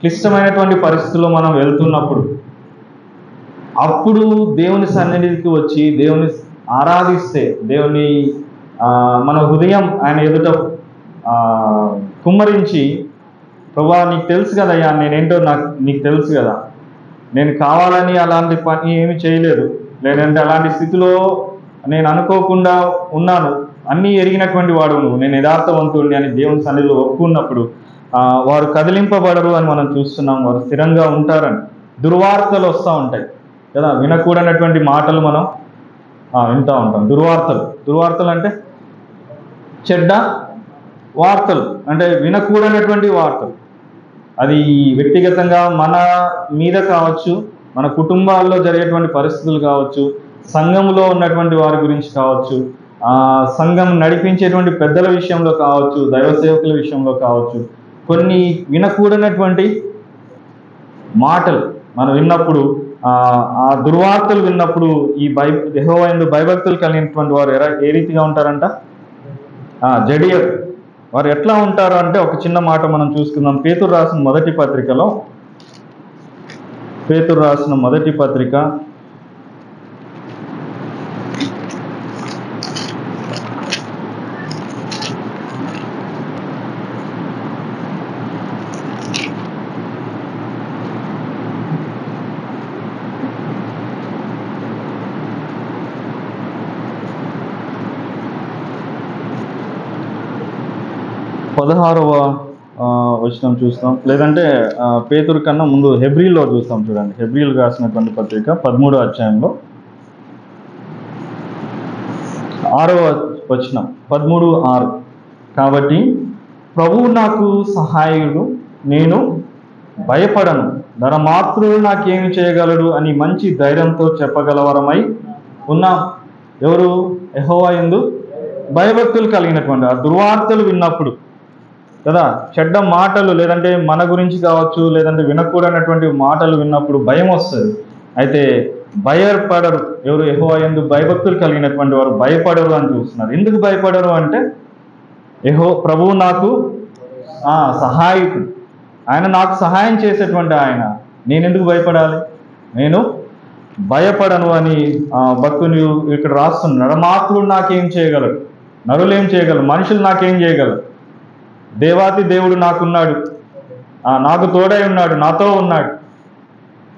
క్లిష్టమైనటువంటి పరిస్థితుల్లో మనం వెళ్తున్నప్పుడు, అప్పుడు దేవుని సన్నిధికి వచ్చి దేవుని ఆరాధిస్తే, దేవుని మన హృదయం ఆయన ఎదుట కుమ్మరించి, ప్రభువా నీకు తెలుసు కదయ్యా నేనేంటో నీకు తెలుసు కదా, నేను కావాలని అలాంటి పని ఏమి చేయలేదు, లేదంటే అలాంటి స్థితిలో నేను అనుకోకుండా ఉన్నాను, అన్నీ ఎరిగినటువంటి వాడు నువ్వు, నేను యథార్థవంతుడిని అని దేవుని సన్నిధిలో ఒప్పుకున్నప్పుడు వారు కదిలింపబడరు అని మనం చూస్తున్నాం. వారు స్థిరంగా ఉంటారని. దుర్వార్తలు వస్తూ ఉంటాయి కదా, వినకూడనటువంటి మాటలు మనం వింటూ ఉంటాం. దుర్వార్తలు అంటే చెడ్డ వార్తలు, అంటే వినకూడనటువంటి వార్తలు. అది వ్యక్తిగతంగా మన మీద కావచ్చు, మన కుటుంబాల్లో జరిగేటువంటి పరిస్థితులు కావచ్చు, సంఘంలో ఉన్నటువంటి వారి గురించి కావచ్చు, సంఘం నడిపించేటువంటి పెద్దల విషయంలో కావచ్చు, దైవ సేవకుల విషయంలో కావచ్చు, కొన్ని వినకూడనటువంటి మాటలు మనం విన్నప్పుడు, ఆ దుర్వార్తలు విన్నప్పుడు ఈ యెహోవా యందు భయభక్తులు కలిగినటువంటి వారు ఏ రీతిగా ఉంటారంట? జడియరు. వారు ఎట్లా ఉంటారు అంటే, ఒక చిన్న మాట మనం చూసుకుందాం. పేతురు రాసిన మొదటి పత్రికలో, పేతురు రాసిన మొదటి పత్రిక 16వ వచనం చూస్తాం, లేదంటే పేతురు కన్నా ముందు హెబ్రీలో చూస్తాం. చూడండి, హెబ్రీలు రాసినటువంటి పత్రిక 13వ అధ్యాయంలో 6వ వచనం, 13:6. కాబట్టి ప్రభువు నాకు సహాయుడు, నేను భయపడను, నరమాత్రుడు నాకేమి చేయగలడు అని మంచి ధైర్యంతో చెప్పగలవరమై ఉన్నాం. ఎవరు? యెహోవా యందు భయభక్తులు కలిగినటువంటి. ఆ దుర్వార్తలు విన్నప్పుడు కదా, చెడ్డ మాటలు, లేదంటే మన గురించి కావచ్చు, లేదంటే వినకూడనటువంటి మాటలు విన్నప్పుడు భయం వస్తుంది. అయితే భయపడరు. ఎవరు? యెహోవా యందు భయభక్తులు కలిగినటువంటి వారు భయపడరు అని చూస్తున్నారు. ఎందుకు భయపడరు అంటే, ప్రభువు నాకు సహాయకుడు, ఆయన నాకు సహాయం చేసేటువంటి ఆయన, నేను ఎందుకు భయపడాలి? నేను భయపడను అని భక్తుని ఇక్కడ రాస్తున్నాడు. నరమాత్రుడు నాకేం చేయగలడు? నరులు ఏం చేయగలరు? మనుషులు నాకేం చేయగలరు? దేవాతి దేవుడు నాకున్నాడు, నాకు తోడై ఉన్నాడు, నాతో ఉన్నాడు.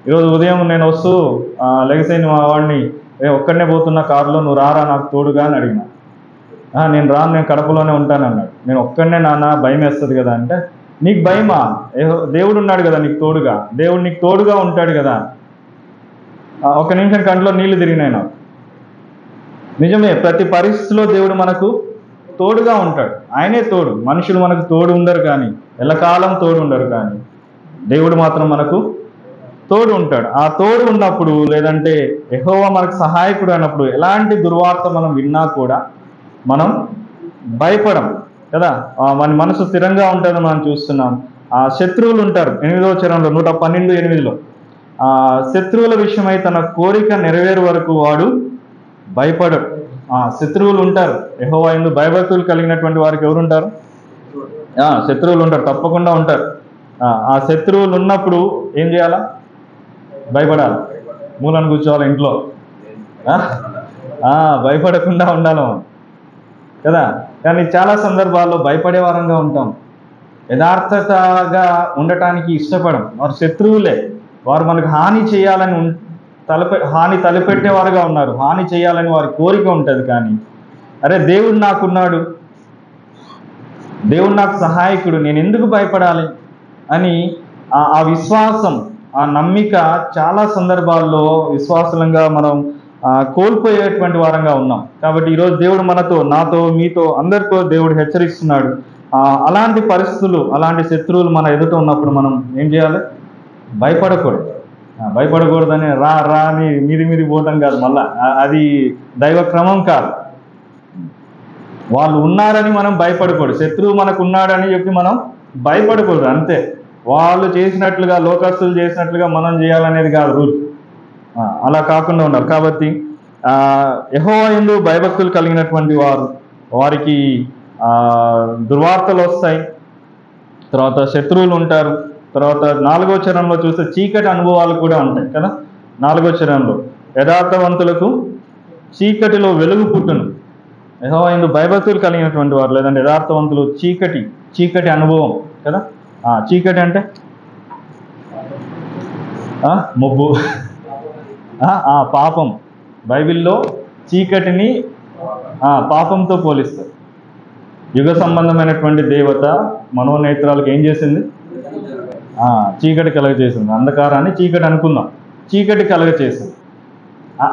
ఈరోజు ఉదయం నేను వస్తూ లెగసైన మా వాడిని, ఒక్కడనే పోతున్న కారులో, నువ్వు రారా నాకు తోడుగా అని అడిగిన. నేను రాను, నేను కడపలోనే ఉంటాను అన్నాడు. నేను ఒక్కడనే నాన్న, భయం వేస్తుంది కదా అంటే, నీకు భయమా? దేవుడు ఉన్నాడు కదా నీకు తోడుగా, దేవుడు నీకు తోడుగా ఉంటాడు కదా. ఒక నిమిషం కంట్లో నీళ్లు తిరిగినాయి నాకు. నిజమే, ప్రతి పరిస్థితిలో దేవుడు మనకు తోడుగా ఉంటాడు. ఆయనే తోడు. మనుషులు మనకు తోడు ఉండరు, కానీ ఎల్లకాలం తోడు ఉండరు, కానీ దేవుడు మాత్రం మనకు తోడు ఉంటాడు. ఆ తోడు ఉన్నప్పుడు, లేదంటే యెహోవా మనకు సహాయకుడు అయినప్పుడు, ఎలాంటి దుర్వార్త మనం విన్నా కూడా మనం భయపడం కదా. మన మనసు స్థిరంగా ఉంటుందని మనం చూస్తున్నాం. శత్రువులు ఉంటారు. 8వ చరణంలో 112:8లో శత్రువుల విషయమై తన కోరిక నెరవేరు వరకు వాడు భయపడడు. శత్రువులు ఉంటారు. యెహోవా యందు భయభక్తులు కలిగినటువంటి వారికి ఎవరు ఉంటారు? శత్రువులు ఉంటారు, తప్పకుండా ఉంటారు. ఆ శత్రువులు ఉన్నప్పుడు ఏం చేయాలా? భయపడాలి. మూలను కూర్చోవాలి ఇంట్లో, భయపడకుండా ఉండాలి మనం కదా. కానీ చాలా సందర్భాల్లో భయపడే వారంగా ఉంటాం, యథార్థతగా ఉండటానికి ఇష్టపడం. వారు శత్రువులే, వారు మనకు హాని చేయాలని హాని తలపెట్టేవారుగా ఉన్నారు. హాని చేయాలని వారి కోరిక ఉంటుంది. కానీ అరే, దేవుడు నాకున్నాడు, దేవుడు నాకు సహాయకుడు, నేను ఎందుకు భయపడాలి అని ఆ విశ్వాసం, ఆ నమ్మిక చాలా సందర్భాల్లో విశ్వాసంగా మనం కోల్పోయేటువంటి వారంగా ఉన్నాం. కాబట్టి ఈరోజు దేవుడు మనతో, నాతో, మీతో, అందరితో దేవుడు హెచ్చరిస్తున్నాడు. అలాంటి పరిస్థితులు, అలాంటి శత్రువులు మన ఎదుట ఉన్నప్పుడు మనం ఏం చేయాలి? భయపడకూడదని రా అని మీది పోవటం కాదు. మళ్ళా అది దైవ క్రమం కాదు. వాళ్ళు ఉన్నారని మనం భయపడకూడదు. శత్రువు మనకు ఉన్నాడని చెప్పి మనం భయపడకూడదు, అంతే. వాళ్ళు చేసినట్లుగా, లోకస్తులు చేసినట్లుగా మనం చేయాలనేది కాదు రూల్. అలా కాకుండా ఉన్నారు. కాబట్టి యెహోవా యందు భయభక్తులు కలిగినటువంటి వారికి దుర్వార్తలు వస్తాయి, తర్వాత శత్రువులు ఉంటారు. తర్వాత 4వ చరణంలో చూస్తే చీకటి అనుభవాలు కూడా ఉంటాయి కదా. 4వ చరణంలో యథార్థవంతులకు చీకటిలో వెలుగు పుట్టును, యెహోవా యందు భయభక్తులు కలిగినటువంటి వారు, లేదంటే యథార్థవంతులు చీకటి అనుభవం కదా. చీకటి అంటే మొబ్బు, పాపం. బైబిల్లో చీకటిని పాపంతో పోలిస్తారు. యుగ సంబంధమైనటువంటి దేవత మనోనేత్రాలకు ఏం చేసింది? చీకటి కలగచేసింది. అంధకారాన్ని చీకటి అనుకుందాం, చీకటి కలగచేసింది.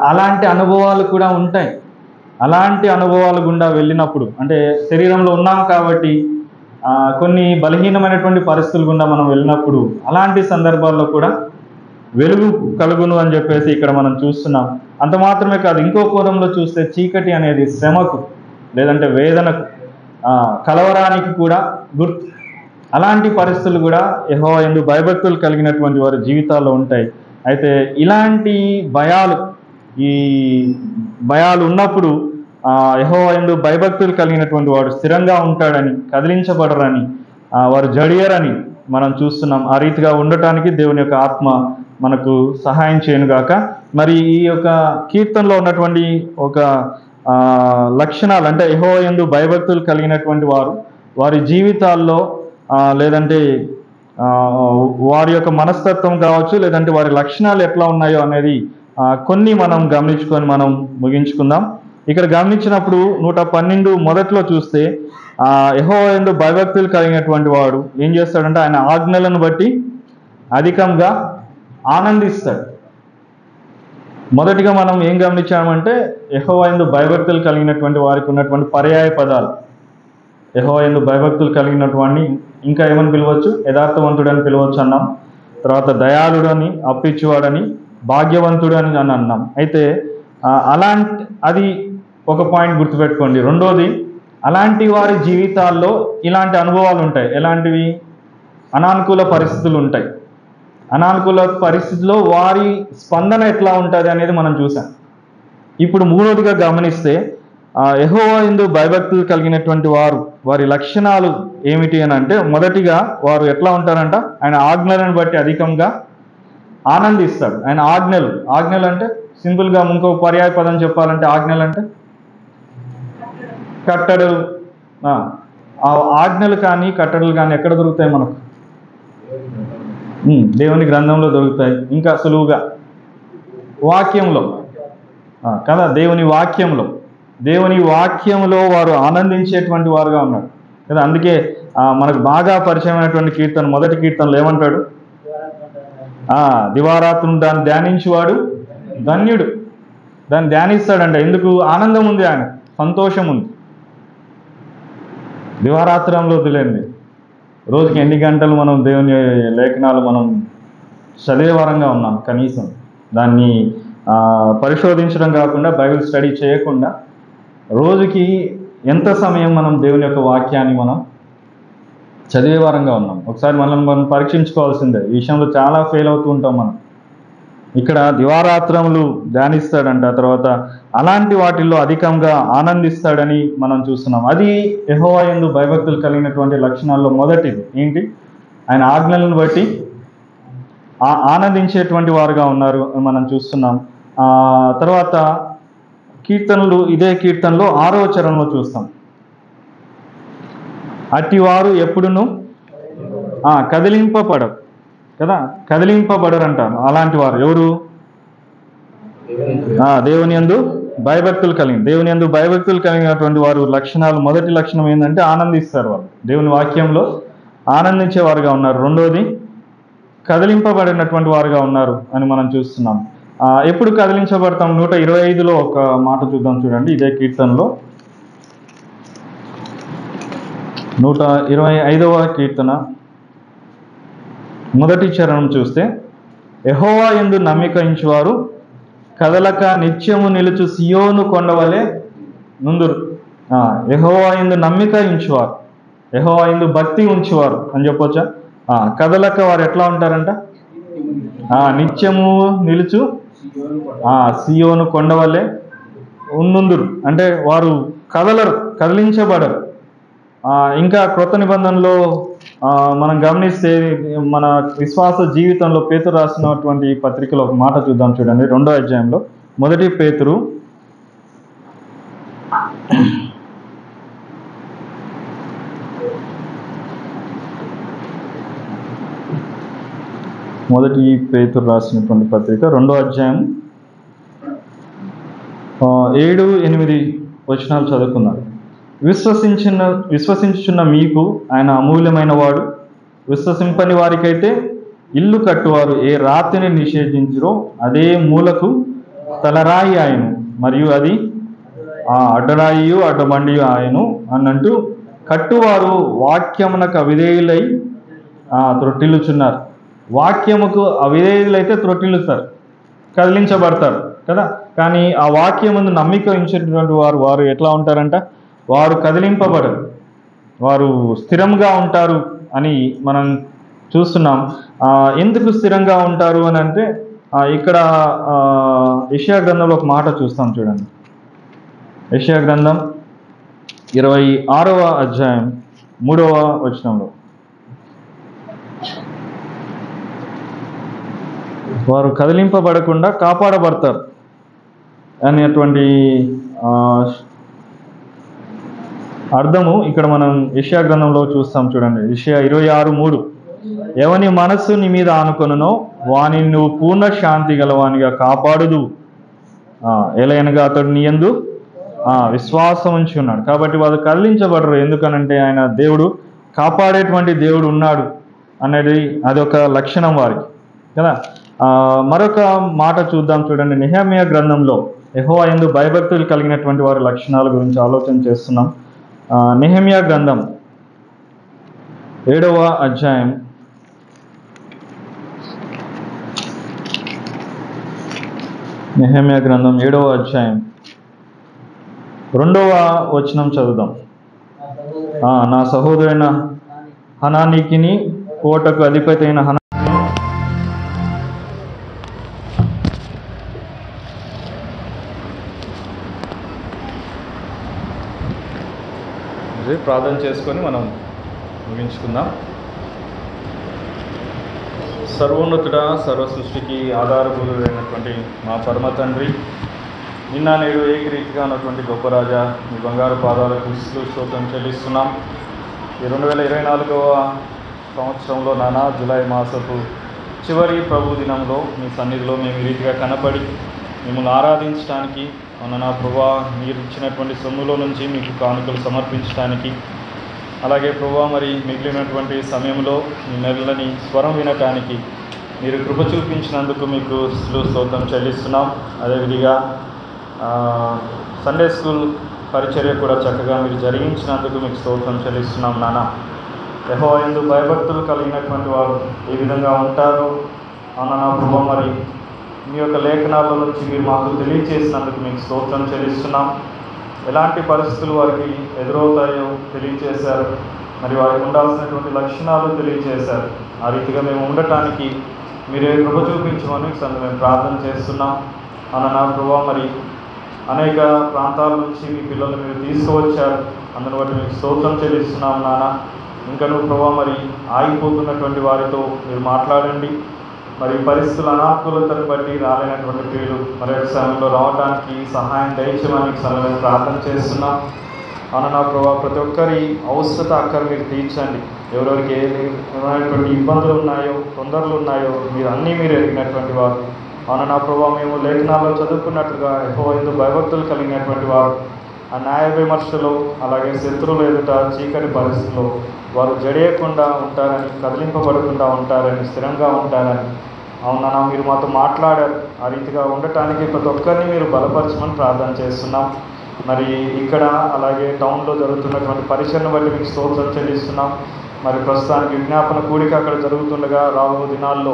అలాంటి అనుభవాలు కూడా ఉంటాయి. అలాంటి అనుభవాలు గుండా వెళ్ళినప్పుడు, అంటే శరీరంలో ఉన్నాం కాబట్టి కొన్ని బలహీనమైనటువంటి పరిస్థితులు గుండా మనం వెళ్ళినప్పుడు అలాంటి సందర్భాల్లో కూడా వెలుగు కలుగును అని చెప్పేసి ఇక్కడ మనం చూస్తున్నాం. అంత మాత్రమే కాదు, ఇంకో కోణంలో చూస్తే చీకటి అనేది శ్రమకు, లేదంటే వేదనకు, కలవరానికి కూడా గుర్తు. అలాంటి పరిస్థితులు కూడా యెహోవా యందు భయభక్తులు కలిగినటువంటి వారి జీవితాల్లో ఉంటాయి. అయితే ఇలాంటి ఈ భయాలు ఉన్నప్పుడు యెహోవా యందు భయభక్తులు కలిగినటువంటి వాడు స్థిరంగా ఉంటాడని, కదిలించబడరని, వారు జడియరని మనం చూస్తున్నాం. ఆ రీతిగా ఉండటానికి దేవుని యొక్క ఆత్మ మనకు సహాయం చేయనుగాక. మరి ఈ యొక్క కీర్తనలో ఉన్నటువంటి ఒక లక్షణాలు, అంటే యెహోవా యందు భయభక్తులు కలిగినటువంటి వారి జీవితాల్లో లేదంటే వారి యొక్క మనస్తత్వం కావచ్చు, లేదంటే వారి లక్షణాలు ఎట్లా ఉన్నాయో అనేది కొన్ని మనం గమనించుకొని మనం ముగించుకుందాం. ఇక్కడ గమనించినప్పుడు 112 మొదట్లో చూస్తే యెహోవా యందు భయభక్తులు కలిగినటువంటి వాడు ఏం చేస్తాడంటే ఆయన ఆజ్ఞలను బట్టి అధికంగా ఆనందిస్తాడు. మొదటిగా మనం ఏం గమనించామంటే యెహోవా యందు భయభక్తులు కలిగినటువంటి వారికి ఉన్నటువంటి పర్యాయ పదాలు. యెహోవా యందు భయభక్తులు కలిగినటువంటి ఇంకా ఏమని పిలవచ్చు? యథార్థవంతుడని పిలవచ్చు అన్నాం. తర్వాత దయాళుడని, అప్పిచ్చువాడని, భాగ్యవంతుడు అని అన్నాం. అయితే అది ఒక పాయింట్ గుర్తుపెట్టుకోండి. రెండోది, అలాంటి వారి జీవితాల్లో ఇలాంటి అనుభవాలు ఉంటాయి. ఎలాంటివి? అనానుకూల పరిస్థితులు ఉంటాయి. అనానుకూల పరిస్థితుల్లో వారి స్పందన ఎట్లా ఉంటుంది అనేది మనం చూసాం. ఇప్పుడు మూడోదిగా గమనిస్తే యెహోవా యందు భయభక్తులు కలిగినటువంటి వారి లక్షణాలు ఏమిటి అని అంటే, మొదటిగా వారు ఎట్లా ఉంటారంట? ఆయన ఆజ్ఞలను బట్టి అధికంగా ఆనందిస్తాడు. ఆయన ఆజ్ఞలు అంటే సింపుల్గా ఇంకో పర్యాయ పదం చెప్పాలంటే ఆజ్ఞలు అంటే కట్టడలు. ఆజ్ఞలు కానీ కట్టడలు కానీ ఎక్కడ దొరుకుతాయి మనకు? దేవుని గ్రంథంలో దొరుకుతాయి. ఇంకా సులువుగా వాక్యంలో కదా, దేవుని వాక్యంలో వారు ఆనందించేటువంటి వారుగా ఉన్నారు కదా. అందుకే మనకు బాగా పరిచయమైనటువంటి కీర్తన, మొదటి కీర్తనలో ఏమంటాడు? దివారాత్రులు దాన్ని ధ్యానించేవాడు ధన్యుడు. దాన్ని ధ్యానిస్తాడంట. ఎందుకు? ఆనందం ఉంది, ఆయన సంతోషం ఉంది. దివారాత్రంలో వదిలేండి, రోజుకి ఎన్ని గంటలు మనం దేవుని లేఖనాలు మనం చదివే వారంగా ఉన్నాం. కనీసం దాన్ని పరిశోధించడం కాకుండా, బైబిల్ స్టడీ చేయకుండా రోజుకి ఎంత సమయం మనం దేవుని యొక్క వాక్యాన్ని మనం చదివే వారంగా ఉన్నాం? ఒకసారి మనం పరీక్షించుకోవాల్సిందే. ఈ విషయంలో చాలా ఫెయిల్ అవుతూ ఉంటాం మనం. ఇక్కడ దివారాత్రములు ధ్యానిస్తాడంట. తర్వాత అలాంటి వాటిల్లో అధికంగా ఆనందిస్తాడని మనం చూస్తున్నాం. అది యెహోవా యందు భయభక్తులు కలిగినటువంటి లక్షణాల్లో మొదటిది. ఏంటి? ఆయన ఆజ్ఞలను బట్టి ఆనందించేటువంటి వారుగా ఉన్నారు మనం చూస్తున్నాం. తర్వాత ఇదే కీర్తనలో 6వ చరణంలో చూస్తాం, అట్టివారు ఎప్పుడును కదిలింపబడరు కదా. కదిలింపబడరు అంటారు. అలాంటి వారు ఎవరు? దేవుని యందు భయభక్తులు కలిగినటువంటి వారు లక్షణాలు. మొదటి లక్షణం ఏంటంటే ఆనందిస్తారు. వాళ్ళు దేవుని వాక్యంలో ఆనందించే వారుగా ఉన్నారు. రెండోది, కదిలింపబడినటువంటి వారుగా ఉన్నారు అని మనం చూస్తున్నాం. ఎప్పుడు కదిలించబడతాం? 125లో ఒక మాట చూద్దాం, చూడండి. ఇదే కీర్తనలో 125వ కీర్తన మొదటి చరణం చూస్తే, యెహోవా యందు నమ్మిక ఉంచువారు కదలక నిత్యము నిలుచు సియోను కొండవలే నుందురు. యెహోవా యందు నమ్మిక ఉంచువారు, యెహోవా యందు భక్తి ఉంచువారు అని చెప్పొచ్చా? కదలక వారు ఎట్లా ఉంటారంట? నిత్యము నిలుచు సియోను కొండవలే ఉన్నుందురు. అంటే వారు కదలరు, కదిలించబడరు. ఇంకా క్రొత్త నిబంధనలో మనం గమనిస్తే, మన విశ్వాస జీవితంలో పేతురు రాసినటువంటి పత్రికలో ఒక మాట చూద్దాం, చూడండి. 2వ అధ్యాయంలో 1 పేతురు మొదటి పేతురు రాసినటువంటి పత్రిక 2వ అధ్యాయం 7, 8 వచనాలు చదువుకున్నారు. విశ్వసించుచున్న మీకు ఆయన అమూల్యమైన వాడు, విశ్వసింపని వారికైతే ఇల్లు కట్టువారు ఏ రాతిని నిషేధించురో అదే మూలకు తలరాయి ఆయను, మరియు అది అడ్డరాయి అడ్డబండి ఆయను అన్నట్టు కట్టువారు వాక్యమునకు అవిధేయులై త్రొట్టిల్లుచున్నారు. వాక్యముకు అవిధేయులైతే త్రొట్టిల్లుతారు, కదిలించబడతారు కదా. కానీ ఆ వాక్యమును నమ్మిక ఉంచేటటువంటి వారు ఎట్లా ఉంటారంట? వారు కదిలింపబడరు, వారు స్థిరంగా ఉంటారు అని మనం చూస్తున్నాం. ఎందుకు స్థిరంగా ఉంటారు అని అంటే ఇక్కడ యెషయా గ్రంథంలో ఒక మాట చూస్తాం చూడండి. యెషయా గ్రంథం 26వ అధ్యాయం 3వ వచనంలో, వారు కదిలింపబడకుండా కాపాడబడతారు అనేటువంటి అర్థము ఇక్కడ మనం యెషయా గ్రంథంలో చూస్తాం చూడండి. యెషయా 26:3, ఎవని మనస్సు నీ మీద ఆనుకొనునో వాని నువ్వు పూర్ణ శాంతి గలవానిగా కాపాడుదు, ఎలయనగా అతడు నీ యందు విశ్వాసం ఉంచి ఉన్నాడు. కాబట్టి వారు కదిలించబడరు. ఎందుకనంటే ఆయన దేవుడు, కాపాడేటువంటి దేవుడు ఉన్నాడు అనేది అదొక లక్షణం వారికి కదా. మరొక మాట చూద్దాం చూడండి. నెహెమ్యా గ్రంథంలో యెహోవా యందు భయభక్తులు కలిగినటువంటి వారి లక్షణాల గురించి ఆలోచన చేస్తున్నాం. నెహెమ్యా గ్రంథం 7వ అధ్యాయం 2వ వచనం చదువుదాం. నా సహోదరైన హనానీకిని కోటకు అధిపతి అయిన ప్రార్థన చేసుకొని మనం ముగించుకుందాం. సర్వోన్నతుడా, సర్వ సృష్టికి ఆధారభూతుడైనటువంటి మా పరమ తండ్రి, నిన్న నేడు ఏకరీతిగా ఉన్నటువంటి గొప్ప రాజా, మీ బంగారు పాదాలకు స్తోత్రం చెల్లిస్తున్నాం. ఈ 2024వ సంవత్సరంలో నానా జూలై మాసపు చివరి ప్రభు దినంలో మీ సన్నిధిలో మేము ఈ రీతిగా కనపడి మిమ్మల్ని ఆరాధించడానికి, నా ప్రభా మీరు ఇచ్చినటువంటి సొమ్ములో నుంచి మీకు కానుకలు సమర్పించడానికి, అలాగే ప్రభా మరి మిగిలినటువంటి సమయంలో మీ మెల్లని స్వరం వినటానికి మీరు కృప చూపించినందుకు మీకు స్తోత్రం చెల్లిస్తున్నాం. అదేవిధంగా సండే స్కూల్ పరిచర్య కూడా చక్కగా మీరు జరిగించినందుకు మీకు స్తోత్రం చెల్లిస్తున్నాం. నాన్న, యెహోవా యందు భయభక్తులు కలిగినటువంటి వారు ఏ విధంగా ఉంటారు నా ప్రభా మరి మీ యొక్క లేఖనాల నుంచి మీరు మాకు తెలియచేసినందుకు మీకు స్తోత్రం చెల్లిస్తున్నాం. ఎలాంటి పరిస్థితులు వారికి ఎదురవుతాయో తెలియచేశారు, మరి వారికి ఉండాల్సినటువంటి లక్షణాలు తెలియచేశారు. ఆ రీతిగా మేము ఉండటానికి మీరే కృప చూపించమని మేము ప్రార్థన చేస్తున్నాం. నా ప్రభా మరి అనేక ప్రాంతాల నుంచి మీ పిల్లలు మీరు తీసుకువచ్చారు, అందుని బట్టి మీకు స్తోత్రం చెల్లిస్తున్నాం. నాన్న, ఇంకా నువ్వు ప్రభా మరి ఆగిపోతున్నటువంటి వారితో మీరు మాట్లాడండి. మరి పరిస్థితుల అనానుకూలతను బట్టి రాలేనటువంటి ప్రియులు మరొక సమయంలో రావడానికి సహాయం దయచేయమని సమయం ప్రార్థన చేస్తున్నాం. నా ప్రభా ప్రతి ఒక్కరి అవసరత అక్కర మీరు తీర్చండి. ఎవరెవరికి ఏమైనటువంటి ఇబ్బందులు ఉన్నాయో, తొందరలు ఉన్నాయో మీరు ఎరిగినటువంటి వారు. నా ప్రభా మేము లేఖనాల్లో చదువుకున్నట్లుగా యెహోవా యందు భయభక్తులు కలిగినటువంటి వారు ఆ న్యాయ విమర్శలో, అలాగే శత్రువులు ఎదుట చీకటి పరిస్థితుల్లో వారు జడియకుండా ఉంటారని, కదిలింపబడకుండా ఉంటారని, స్థిరంగా ఉంటారని అవునా మీరు మాతో మాట్లాడారు. ఆ రీతిగా ఉండటానికి ప్రతి ఒక్కరిని మీరు బలపరచమని ప్రార్థన చేస్తున్నాం. మరి ఇక్కడ అలాగే టౌన్లో జరుగుతున్నటువంటి పరిచయను బట్టి మీకు స్తోత్రం చెల్లిస్తున్నాం. మరి ప్రస్తుతానికి విజ్ఞాపన కూడిక అక్కడ జరుగుతుండగా రాబో దినాల్లో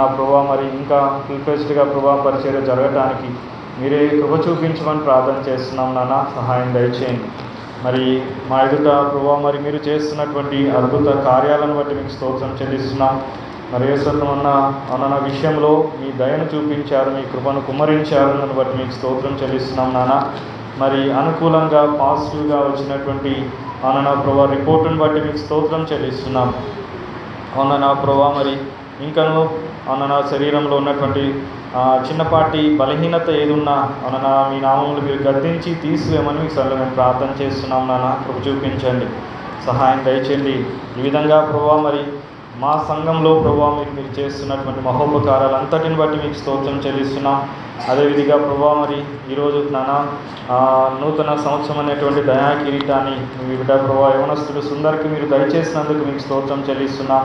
నా ప్రభా మరి ఇంకా ఫుల్ఫెస్ట్గా ప్రభా పరిచర్య జరగటానికి మీరే కృప చూపించమని ప్రార్థన చేస్తున్నాం. నాన్న, సహాయం దయచేయండి. మరి మా ఎదుట ప్రభా మరి మీరు చేస్తున్నటువంటి అద్భుత కార్యాలను బట్టి మీకు స్తోత్రం చెల్లిస్తున్నాం. మరి యేసత్వం అన్న విషయంలో మీ దయను చూపించారు, మీ కృపను కుమ్మరించారు, దాన్ని బట్టి మీకు స్తోత్రం చెల్లిస్తున్నాం. నాన్న, మరి అనుకూలంగా పాజిటివ్గా వచ్చినటువంటి నా ప్రభా రిపోర్టును బట్టి మీకు స్తోత్రం చెల్లిస్తున్నాం. నా ప్రభా మరి ఇంకను నా శరీరంలో ఉన్నటువంటి చిన్నపాటి బలహీనత ఏదున్నా మీ నామములు మీరు గద్దించి తీసివేయమని మీకు మేము ప్రార్థన చేస్తున్నాం. నాన్న, కృప చూపించండి, సహాయం దయచేయండి. ఈ విధంగా ప్రభా మరి మా సంఘంలో ప్రభావ మీరు చేస్తున్నటువంటి మహోపకారాలు అంతటిని బట్టి మీకు స్తోత్రం చెల్లిస్తున్నాం. అదేవిధంగా ప్రభావ మరి ఈరోజు నూతన సంవత్సరం అనేటువంటి దయా కిరీటాన్ని మీ బిడ్డ ప్రభావ యవనస్తుడు సుందర్కి మీరు దయచేసినందుకు మీకు స్తోత్రం చెల్లిస్తున్నాం.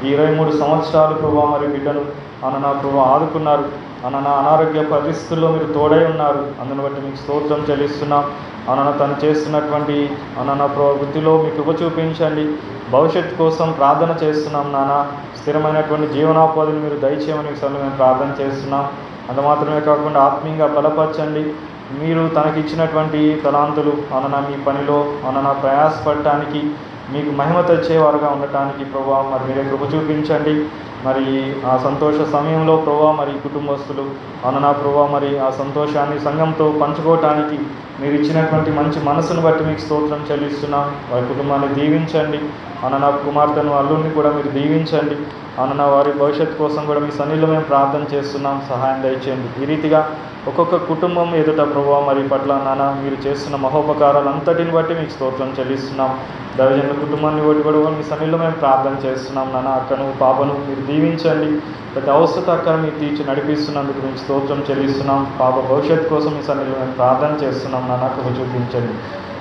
ఈ 23 సంవత్సరాలు ప్రభావ మరి బిడ్డను నా ప్రభావ ఆదుకున్నారు. అనారోగ్య పరిస్థితుల్లో మీరు తోడై ఉన్నారు. అందుని బట్టి మీకు స్తోత్రం చెల్లిస్తున్నాం. తను చేస్తున్నటువంటి ప్రభావ వృత్తిలో మీ కృప చూపించండి. భవిష్యత్తు కోసం ప్రార్థన చేస్తున్నాం స్థిరమైనటువంటి జీవనోపాధిని మీరు దయచేయమని మేము ప్రార్థన చేస్తున్నాం. అంత మాత్రమే కాకుండా ఆత్మీయంగా బలపరచండి. మీరు తనకిచ్చినటువంటి తలాంతులు మీ పనిలో ప్రయాసపడటానికి మీకు మహిమ తెచ్చేవారుగా ఉండటానికి ప్రభావ మరి మీరే కృప చూపించండి. మరి ఆ సంతోష సమయంలో ప్రభావ మరి కుటుంబస్తులు ప్రభావ మరి ఆ సంతోషాన్ని సంఘంతో పంచుకోవటానికి మీరు ఇచ్చినటువంటి మంచి మనసును బట్టి మీకు స్తోత్రం చెల్లిస్తున్నాం. వారి కుటుంబాన్ని దీవించండి. కుమార్తెను అల్లుడిని కూడా మీరు దీవించండి. వారి భవిష్యత్తు కోసం కూడా మీ సన్నిధిలో మేము ప్రార్థన చేస్తున్నాం. సహాయం దయచేయండి. ఈ రీతిగా ఒక్కొక్క కుటుంబం ఎదుట ప్రభావ మరి పట్ల మీరు చేస్తున్న మహోపకారాలు అంతటిని బట్టి మీకు స్తోత్రం చెల్లిస్తున్నాం. దైవజనుల కుటుంబాన్ని కూడా మీ సన్నిధిలో మేము ప్రార్థన చేస్తున్నాం. అక్కను పాపను మీరు దీవించండి. ప్రతి అవసరత అక్కను మీరు తీర్చి నడిపిస్తున్నందుకు మీకు స్తోత్రం చెల్లిస్తున్నాం. పాప భవిష్యత్తు కోసం మీ సన్నిధిలో మేము ప్రార్థన చేస్తున్నాం. కృప చూపించండి.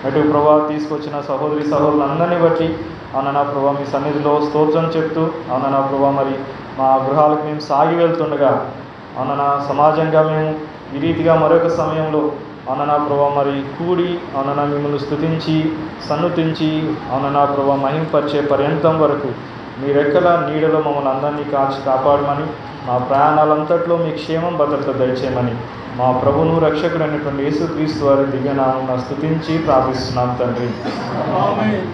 అటు ప్రభావ తీసుకొచ్చిన సహోదరులందరినీ బట్టి ప్రభావ మీ సన్నిధిలో స్తోత్రం చెప్తూ ప్రభావ మరి మా గృహాలకు మేము సాగి వెళ్తుండగా సమాజంగా మేము ఈ రీతిగా మరొక సమయంలో ప్రభావ మరి కూడి మిమ్మల్ని స్తుతించి సన్నుతించి ప్రభావ మహింపరిచే పర్యంతం వరకు మీ రెక్కల నీడలో మమ్మల్ని అందరినీ కాపాడమని, మా ప్రయాణాలంతట్లో మీ క్షేమం భద్రత దయచేయమని మా ప్రభువును రక్షకుడైనటువంటి యేసుక్రీస్తు వారి దివ్యనామమున స్తుతించి ప్రార్థిస్తున్నాం తండ్రి. ఆమేన్.